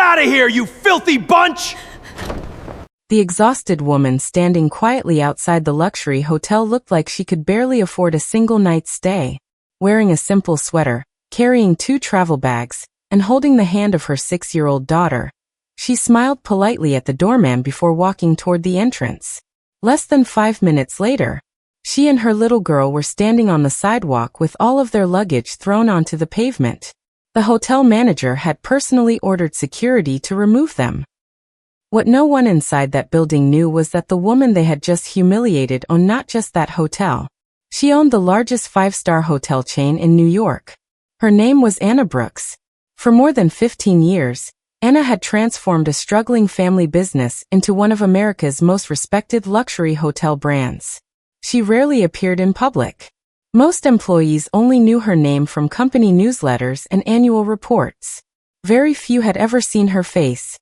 out of here, you filthy bunch! The exhausted woman standing quietly outside the luxury hotel looked like she could barely afford a single night's stay. Wearing a simple sweater, carrying 2 travel bags, and holding the hand of her 6-year-old daughter, she smiled politely at the doorman before walking toward the entrance. Less than 5 minutes later, she and her little girl were standing on the sidewalk with all of their luggage thrown onto the pavement. The hotel manager had personally ordered security to remove them. What no one inside that building knew was that the woman they had just humiliated owned not just that hotel. She owned the largest 5-star hotel chain in New York. Her name was Anna Brooks. For more than 15 years, Anna had transformed a struggling family business into one of America's most respected luxury hotel brands. She rarely appeared in public. Most employees only knew her name from company newsletters and annual reports. Very few had ever seen her face.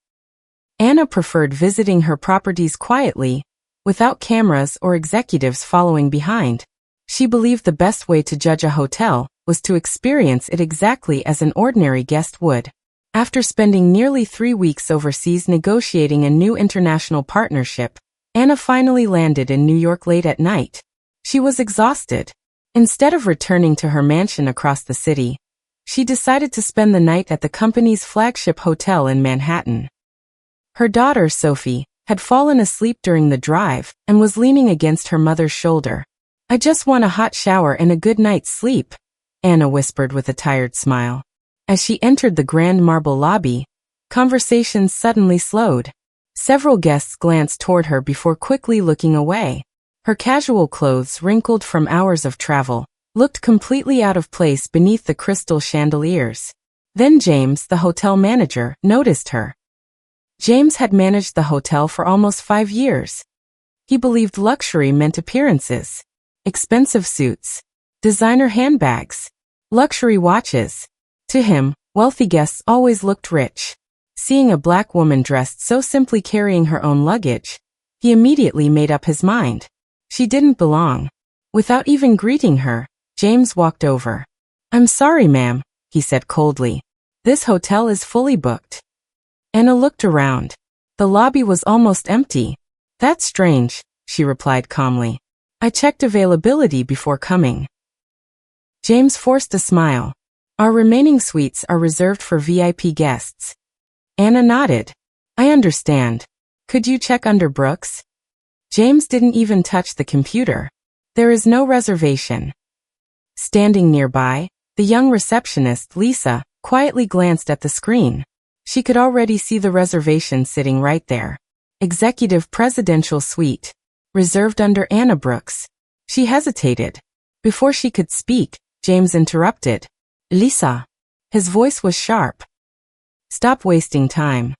Anna preferred visiting her properties quietly, without cameras or executives following behind. She believed the best way to judge a hotel was to experience it exactly as an ordinary guest would. After spending nearly 3 weeks overseas negotiating a new international partnership, Anna finally landed in New York late at night. She was exhausted. Instead of returning to her mansion across the city, she decided to spend the night at the company's flagship hotel in Manhattan. Her daughter, Sophie, had fallen asleep during the drive and was leaning against her mother's shoulder. "I just want a hot shower and a good night's sleep," Anna whispered with a tired smile. As she entered the grand marble lobby, conversations suddenly slowed. Several guests glanced toward her before quickly looking away. Her casual clothes, wrinkled from hours of travel, looked completely out of place beneath the crystal chandeliers. Then James, the hotel manager, noticed her. James had managed the hotel for almost 5 years. He believed luxury meant appearances, expensive suits, designer handbags, luxury watches. To him, wealthy guests always looked rich. Seeing a black woman dressed so simply carrying her own luggage, he immediately made up his mind. She didn't belong. Without even greeting her, James walked over. "I'm sorry, ma'am," he said coldly. "This hotel is fully booked." Anna looked around. The lobby was almost empty. "That's strange," she replied calmly. "I checked availability before coming." James forced a smile. "Our remaining suites are reserved for VIP guests." Anna nodded. "I understand. Could you check under Brooks?" James didn't even touch the computer. "There is no reservation." Standing nearby, the young receptionist, Lisa, quietly glanced at the screen. She could already see the reservation sitting right there. Executive Presidential Suite. Reserved under Anna Brooks. She hesitated. Before she could speak, James interrupted. "Lisa." His voice was sharp. "Stop wasting time."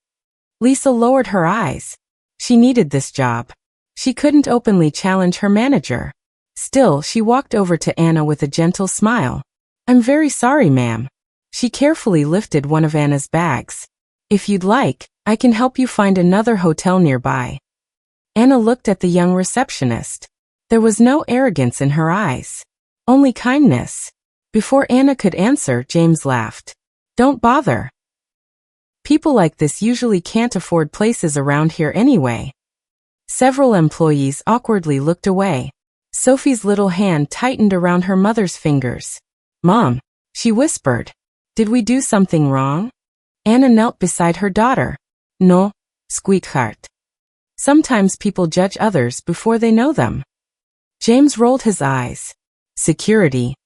Lisa lowered her eyes. She needed this job. She couldn't openly challenge her manager. Still, she walked over to Anna with a gentle smile. "I'm very sorry, ma'am." She carefully lifted one of Anna's bags. "If you'd like, I can help you find another hotel nearby." Anna looked at the young receptionist. There was no arrogance in her eyes, only kindness. Before Anna could answer, James laughed. "Don't bother. People like this usually can't afford places around here anyway." Several employees awkwardly looked away. Sophie's little hand tightened around her mother's fingers. "Mom," she whispered. "Did we do something wrong?" Anna knelt beside her daughter. "No, sweetheart. Sometimes people judge others before they know them." James rolled his eyes. "Security."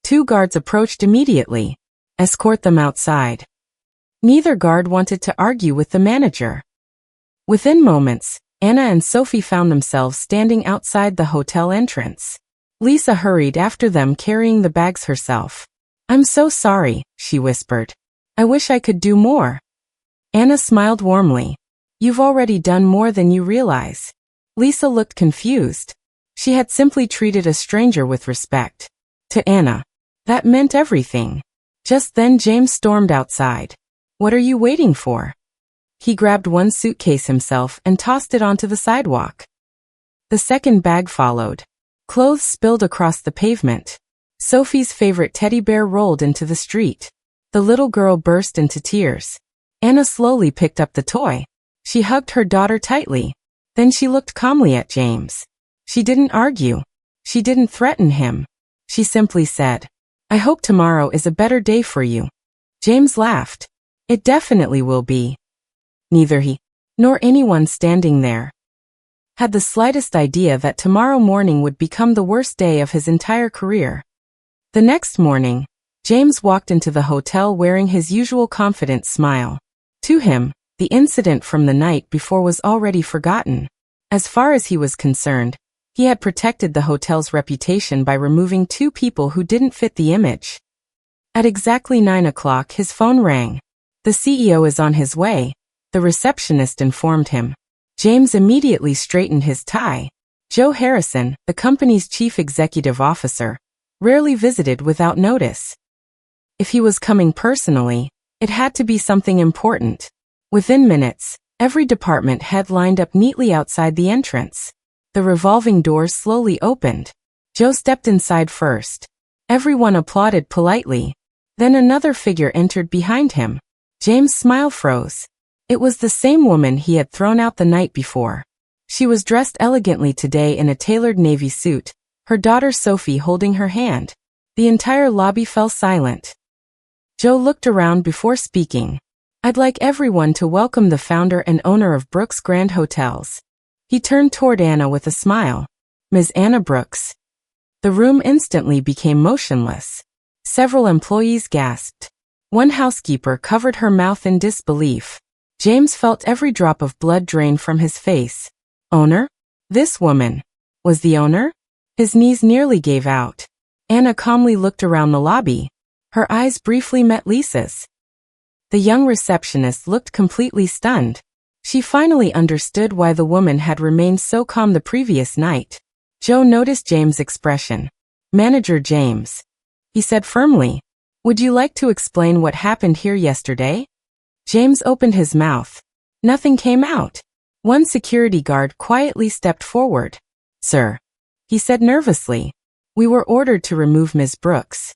2 guards approached immediately. "Escort them outside." Neither guard wanted to argue with the manager. Within moments, Anna and Sophie found themselves standing outside the hotel entrance. Lisa hurried after them carrying the bags herself. "I'm so sorry," she whispered. "I wish I could do more." Anna smiled warmly. "You've already done more than you realize." Lisa looked confused. She had simply treated a stranger with respect. To Anna, that meant everything. Just then James stormed outside. "What are you waiting for?" He grabbed one suitcase himself and tossed it onto the sidewalk. The second bag followed. Clothes spilled across the pavement. Sophie's favorite teddy bear rolled into the street. The little girl burst into tears. Anna slowly picked up the toy. She hugged her daughter tightly. Then she looked calmly at James. She didn't argue. She didn't threaten him. She simply said, "I hope tomorrow is a better day for you." James laughed. "It definitely will be." Neither he, nor anyone standing there, had the slightest idea that tomorrow morning would become the worst day of his entire career. The next morning, James walked into the hotel wearing his usual confident smile. To him, the incident from the night before was already forgotten. As far as he was concerned, he had protected the hotel's reputation by removing two people who didn't fit the image. At exactly 9 o'clock his phone rang. "The CEO is on his way," the receptionist informed him. James immediately straightened his tie. Joe Harrison, the company's chief executive officer, rarely visited without notice. If he was coming personally, it had to be something important. Within minutes, every department head lined up neatly outside the entrance. The revolving doors slowly opened. Joe stepped inside first. Everyone applauded politely. Then another figure entered behind him. James' smile froze. It was the same woman he had thrown out the night before. She was dressed elegantly today in a tailored navy suit, her daughter Sophie holding her hand. The entire lobby fell silent. Joe looked around before speaking. "I'd like everyone to welcome the founder and owner of Brooks Grand Hotels." He turned toward Anna with a smile. "Ms. Anna Brooks." The room instantly became motionless. Several employees gasped. One housekeeper covered her mouth in disbelief. James felt every drop of blood drain from his face. Owner? This woman was the owner? His knees nearly gave out. Anna calmly looked around the lobby. Her eyes briefly met Lisa's. The young receptionist looked completely stunned. She finally understood why the woman had remained so calm the previous night. Joe noticed James' expression. "Manager James," he said firmly, "would you like to explain what happened here yesterday?" James opened his mouth. Nothing came out. One security guard quietly stepped forward. "Sir," he said nervously, "we were ordered to remove Ms. Brooks."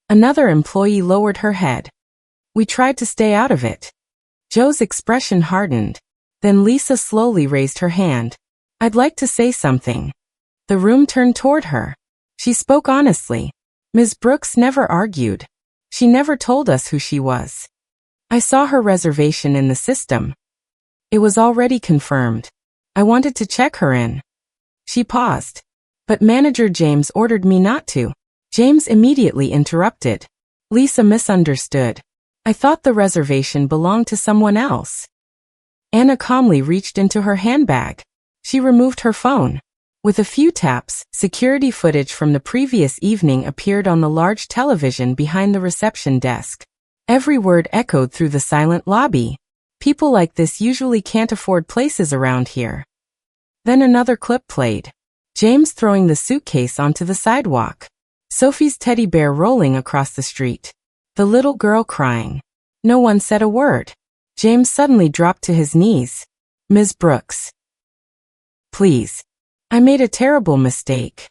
Another employee lowered her head. "We tried to stay out of it." Joe's expression hardened. Then Lisa slowly raised her hand. "I'd like to say something." The room turned toward her. She spoke honestly. "Ms. Brooks never argued. She never told us who she was. I saw her reservation in the system. It was already confirmed. I wanted to check her in." She paused. "But Manager James ordered me not to." James immediately interrupted. "Lisa misunderstood. I thought the reservation belonged to someone else." Anna calmly reached into her handbag. She removed her phone. With a few taps, security footage from the previous evening appeared on the large television behind the reception desk. Every word echoed through the silent lobby. People like this usually can't afford places around here. Then another clip played. James throwing the suitcase onto the sidewalk. Sophie's teddy bear rolling across the street. The little girl crying. No one said a word. James suddenly dropped to his knees. "Ms. Brooks. Please. I made a terrible mistake.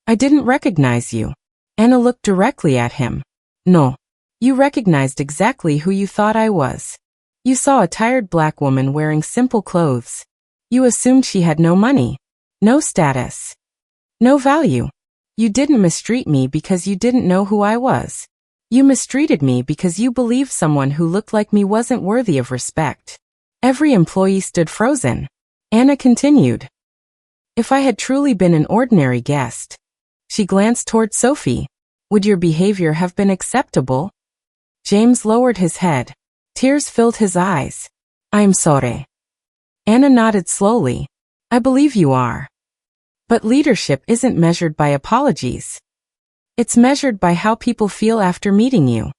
I didn't recognize you." Anna looked directly at him. "No. You recognized exactly who you thought I was. You saw a tired black woman wearing simple clothes. You assumed she had no money, no status, no value. You didn't mistreat me because you didn't know who I was. You mistreated me because you believed someone who looked like me wasn't worthy of respect." Every employee stood frozen. Anna continued. "If I had truly been an ordinary guest," she glanced toward Sophie, "would your behavior have been acceptable?" James lowered his head. Tears filled his eyes. "I'm sorry." Anna nodded slowly. "I believe you are. But leadership isn't measured by apologies. It's measured by how people feel after meeting you."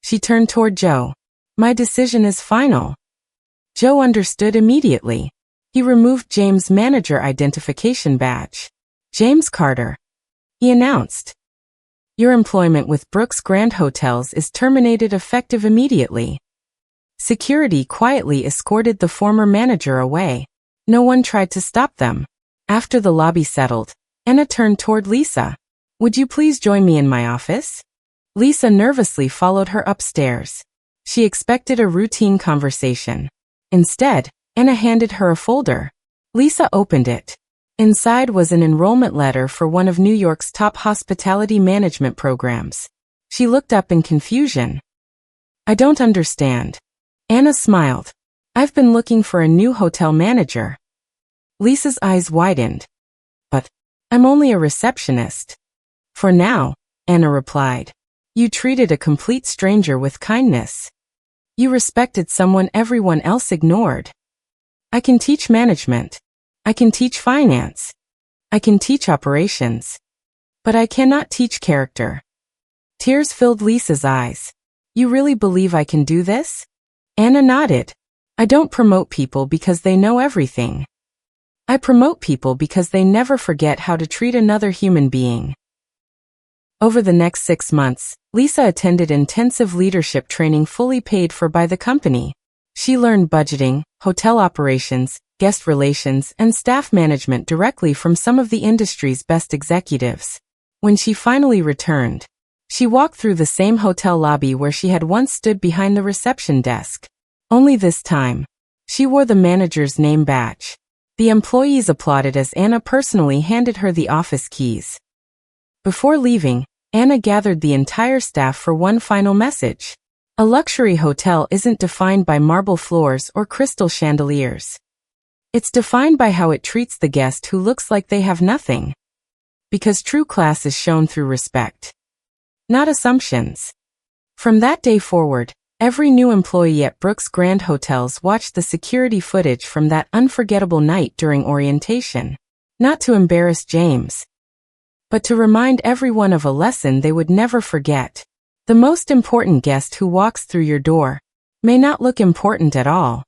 She turned toward Joe. "My decision is final." Joe understood immediately. He removed James' manager identification badge. "James Carter," he announced. "Your employment with Brooks Grand Hotels is terminated effective immediately." Security quietly escorted the former manager away. No one tried to stop them. After the lobby settled, Anna turned toward Lisa. "Would you please join me in my office?" Lisa nervously followed her upstairs. She expected a routine conversation. Instead, Anna handed her a folder. Lisa opened it. Inside was an enrollment letter for one of New York's top hospitality management programs. She looked up in confusion. I don't understand. Anna smiled. I've been looking for a new hotel manager. Lisa's eyes widened. But I'm only a receptionist. For now, Anna replied. You treated a complete stranger with kindness. You respected someone everyone else ignored. I can teach management. I can teach finance. I can teach operations. But I cannot teach character. Tears filled Lisa's eyes. You really believe I can do this? Anna nodded. I don't promote people because they know everything. I promote people because they never forget how to treat another human being. Over the next 6 months, Lisa attended intensive leadership training fully paid for by the company. She learned budgeting, hotel operations, guest relations, and staff management directly from some of the industry's best executives. When she finally returned, she walked through the same hotel lobby where she had once stood behind the reception desk. Only this time, she wore the manager's name badge. The employees applauded as Anna personally handed her the office keys. Before leaving, Anna gathered the entire staff for one final message. A luxury hotel isn't defined by marble floors or crystal chandeliers. It's defined by how it treats the guest who looks like they have nothing. Because true class is shown through respect, not assumptions. From that day forward, every new employee at Brooks Grand Hotels watched the security footage from that unforgettable night during orientation. Not to embarrass James, but to remind everyone of a lesson they would never forget. The most important guest who walks through your door may not look important at all.